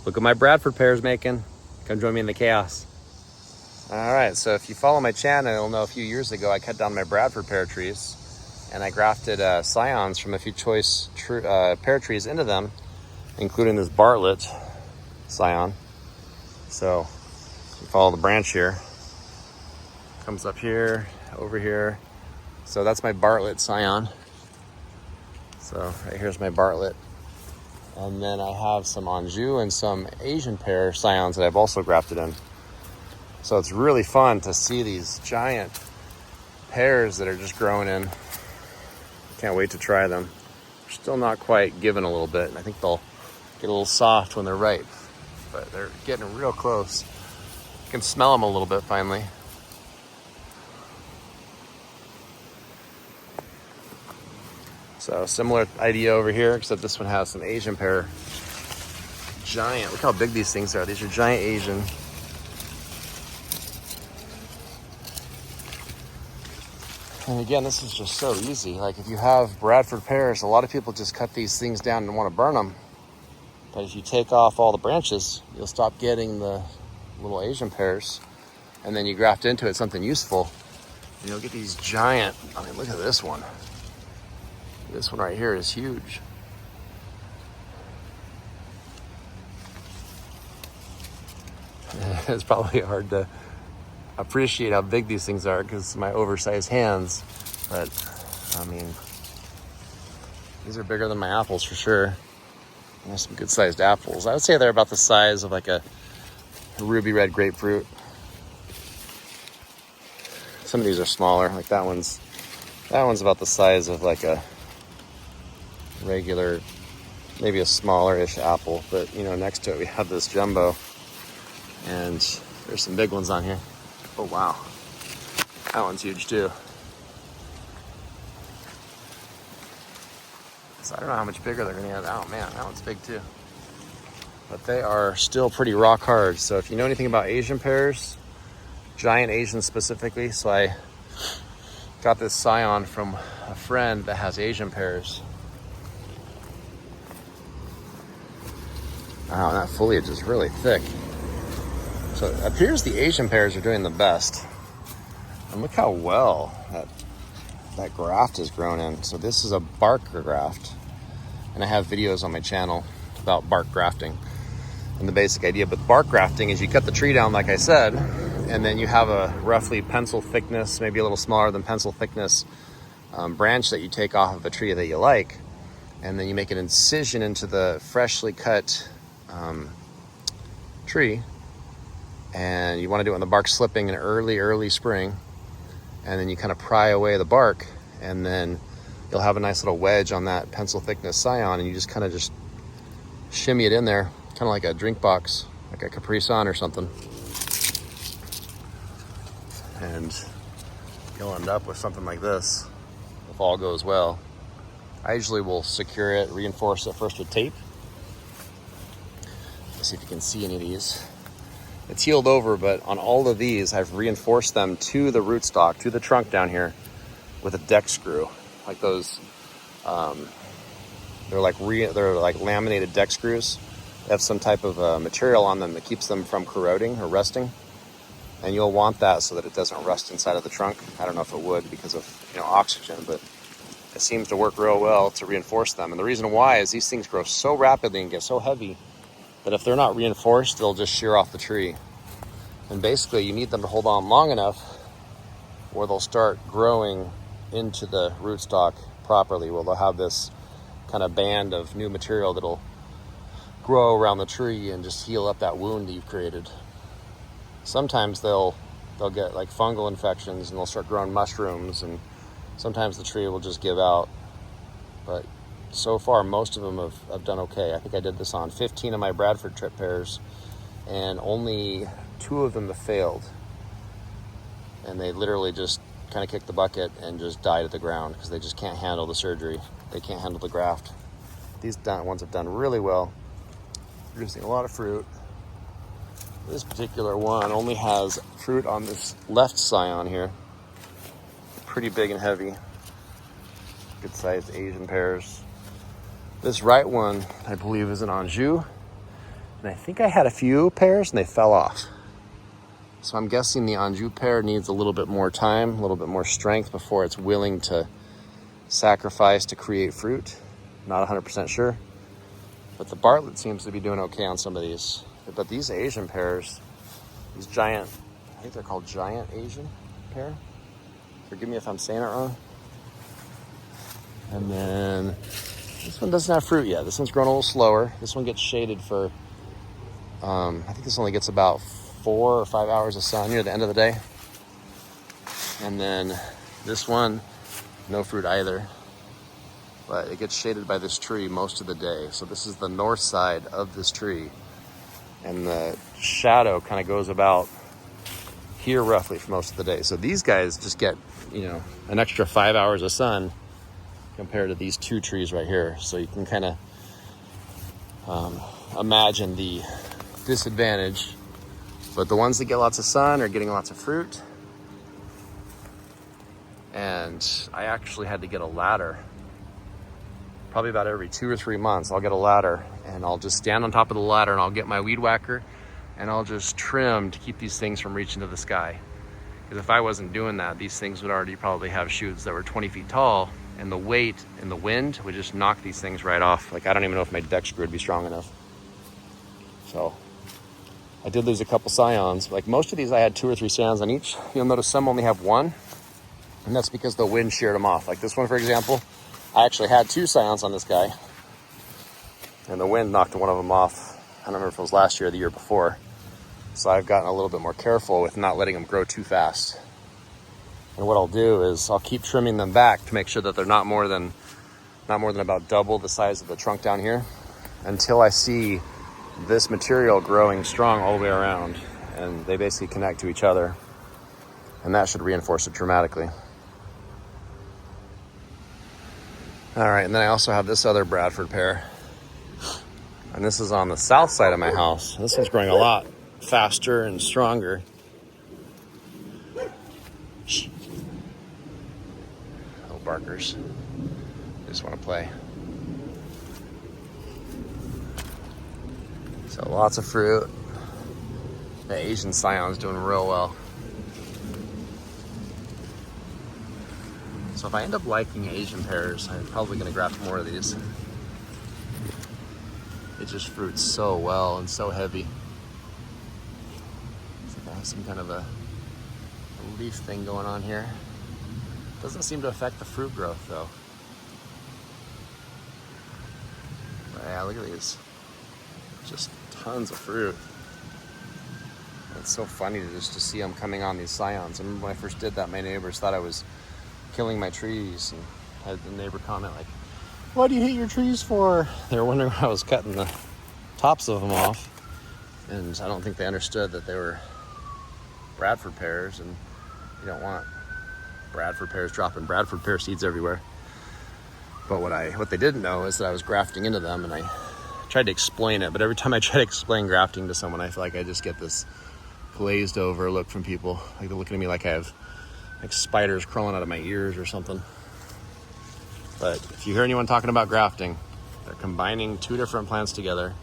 Look what my Bradford pears making. Come join me in the chaos. All right, so if you follow my channel, you'll know a few years ago I cut down my Bradford pear trees and I grafted scions from a few choice pear trees into them, including this Bartlett scion. So you follow the branch here, comes up here, over here. So that's my Bartlett scion. So right here's my Bartlett. And then I have some Anjou and some Asian pear scions that I've also grafted in. So it's really fun to see these giant pears that are just growing in. Can't wait to try them. They're still not quite given a little bit. I think they'll get a little soft when they're ripe, but they're getting real close. You can smell them a little bit finally. So similar idea over here, except this one has some Asian pear. Giant, look how big these things are. These are giant Asian. And again, this is just so easy. Like if you have Bradford pears, a lot of people just cut these things down and want to burn them. But if you take off all the branches, you'll stop getting the little Asian pears. And then you graft into it something useful. And you'll get these giant, I mean, look at this one. This one right here is huge. It's probably hard to appreciate how big these things are because my oversized hands, but I mean, these are bigger than my apples for sure. There's some good sized apples. I would say they're about the size of like a ruby red grapefruit. Some of these are smaller, like that one's about the size of like a regular, maybe a smaller-ish apple, but you know, next to it we have this jumbo, and there's some big ones on here. Oh wow, that one's huge too. So I don't know how much bigger they're gonna get. Oh man, that one's big too. But they are still pretty rock hard. So if you know anything about Asian pears, giant Asian specifically, so I got this scion from a friend that has Asian pears. Wow, that foliage is really thick. So it appears the Asian pears are doing the best. And look how well that graft is grown in. So this is a bark graft. And I have videos on my channel about bark grafting and the basic idea. But bark grafting is you cut the tree down, like I said, and then you have a roughly pencil thickness, maybe a little smaller than pencil thickness branch that you take off of a tree that you like. And then you make an incision into the freshly cut tree. And you want to do it when the bark's slipping in early spring, and then you kind of pry away the bark, and then you'll have a nice little wedge on that pencil thickness scion, and you just kind of just shimmy it in there, kind of like a drink box, like a Capri Sun or something, and you'll end up with something like this if all goes well. I usually will secure it, reinforce it first with tape. Let's see if you can see any of these. It's healed over, but on all of these, I've reinforced them to the rootstock, to the trunk down here, with a deck screw, like those. They're like laminated deck screws. They have some type of material on them that keeps them from corroding or rusting, and you'll want that so that it doesn't rust inside of the trunk. I don't know if it would because of oxygen, but it seems to work real well to reinforce them. And the reason why is these things grow so rapidly and get so heavy that if they're not reinforced, they'll just shear off the tree. And basically you need them to hold on long enough where they'll start growing into the rootstock properly, where they'll have this kind of band of new material that'll grow around the tree and just heal up that wound that you've created. Sometimes they'll get like fungal infections and they'll start growing mushrooms, and sometimes the tree will just give out. But so far, most of them have done okay. I think I did this on 15 of my Bradford pears, and only 2 of them have failed. And they literally just kind of kicked the bucket and just died at the ground because they just can't handle the surgery. They can't handle the graft. These ones have done really well, producing a lot of fruit. This particular one only has fruit on this left scion here. Pretty big and heavy. Good sized Asian pears. This right one, I believe, is an Anjou, And I think I had a few pears and they fell off. So I'm guessing the Anjou pear needs a little bit more time, a little bit more strength before it's willing to sacrifice to create fruit. Not 100% sure. But the Bartlett seems to be doing okay on some of these. But these Asian pears, these giant, I think they're called giant Asian pear. Forgive me if I'm saying it wrong. And then this one doesn't have fruit yet. This one's grown a little slower. This one gets shaded for, I think this only gets about 4 or 5 hours of sun near the end of the day. And then this one, no fruit either. But it gets shaded by this tree most of the day. So this is the north side of this tree. And the shadow kind of goes about here roughly for most of the day. So these guys just get, you know, an extra 5 hours of sun compared to these two trees right here. So you can kind of imagine the disadvantage. But the ones that get lots of sun are getting lots of fruit. And I actually had to get a ladder. Probably about every 2 or 3 months, I'll get a ladder and I'll just stand on top of the ladder and I'll get my weed whacker and I'll just trim to keep these things from reaching to the sky. Because if I wasn't doing that, these things would already probably have shoots that were 20 feet tall, and the weight and the wind would just knock these things right off. Like, I don't even know if my deck screw would be strong enough. So I did lose a couple scions. Like most of these, I had 2 or 3 scions on each. You'll notice some only have 1, and that's because the wind sheared them off. Like this one, for example, I actually had 2 scions on this guy, and the wind knocked one of them off. I don't remember if it was last year or the year before. So I've gotten a little bit more careful with not letting them grow too fast. And what I'll do is I'll keep trimming them back to make sure that they're not more than about double the size of the trunk down here, until I see this material growing strong all the way around, and they basically connect to each other, and that should reinforce it dramatically. All right, and then I also have this other Bradford pear, and this is on the south side of my house. This one's growing a lot faster and stronger. Little barkers, they just want to play. So lots of fruit. The Asian scion's doing real well. So if I end up liking Asian pears, I'm probably going to graft more of these. It just fruits so well and so heavy. It's like I have some kind of a leaf thing going on here. Doesn't seem to affect the fruit growth though. But yeah, look at these. Just tons of fruit. It's so funny to see them coming on these scions. I remember when I first did that, my neighbors thought I was killing my trees, and I had the neighbor comment like, "What do you hate your trees for?" They were wondering why I was cutting the tops of them off, and I don't think they understood that they were Bradford pears, and you don't want Bradford pears dropping Bradford pear seeds everywhere. But what they didn't know is that I was grafting into them, and I tried to explain it, but every time I try to explain grafting to someone, I feel like I just get this glazed over look from people. Like they're looking at me like I have like spiders crawling out of my ears or something. But if you hear anyone talking about grafting, they're combining 2 different plants together.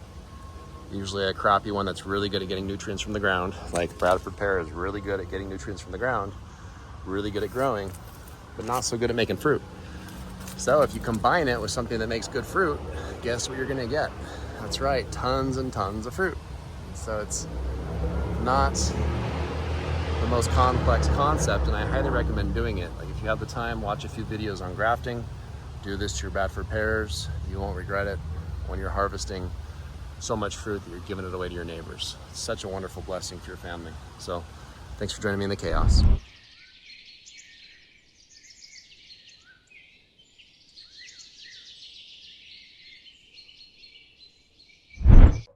Usually a crappy one that's really good at getting nutrients from the ground, like Bradford pear is really good at getting nutrients from the ground, really good at growing, but not so good at making fruit. So if you combine it with something that makes good fruit, guess what you're gonna get? That's right, tons and tons of fruit. So it's not the most complex concept, and I highly recommend doing it. Like if you have the time, watch a few videos on grafting, do this to your Bradford pears. You won't regret it when you're harvesting so much fruit that you're giving it away to your neighbors. It's such a wonderful blessing for your family. So thanks for joining me in the chaos.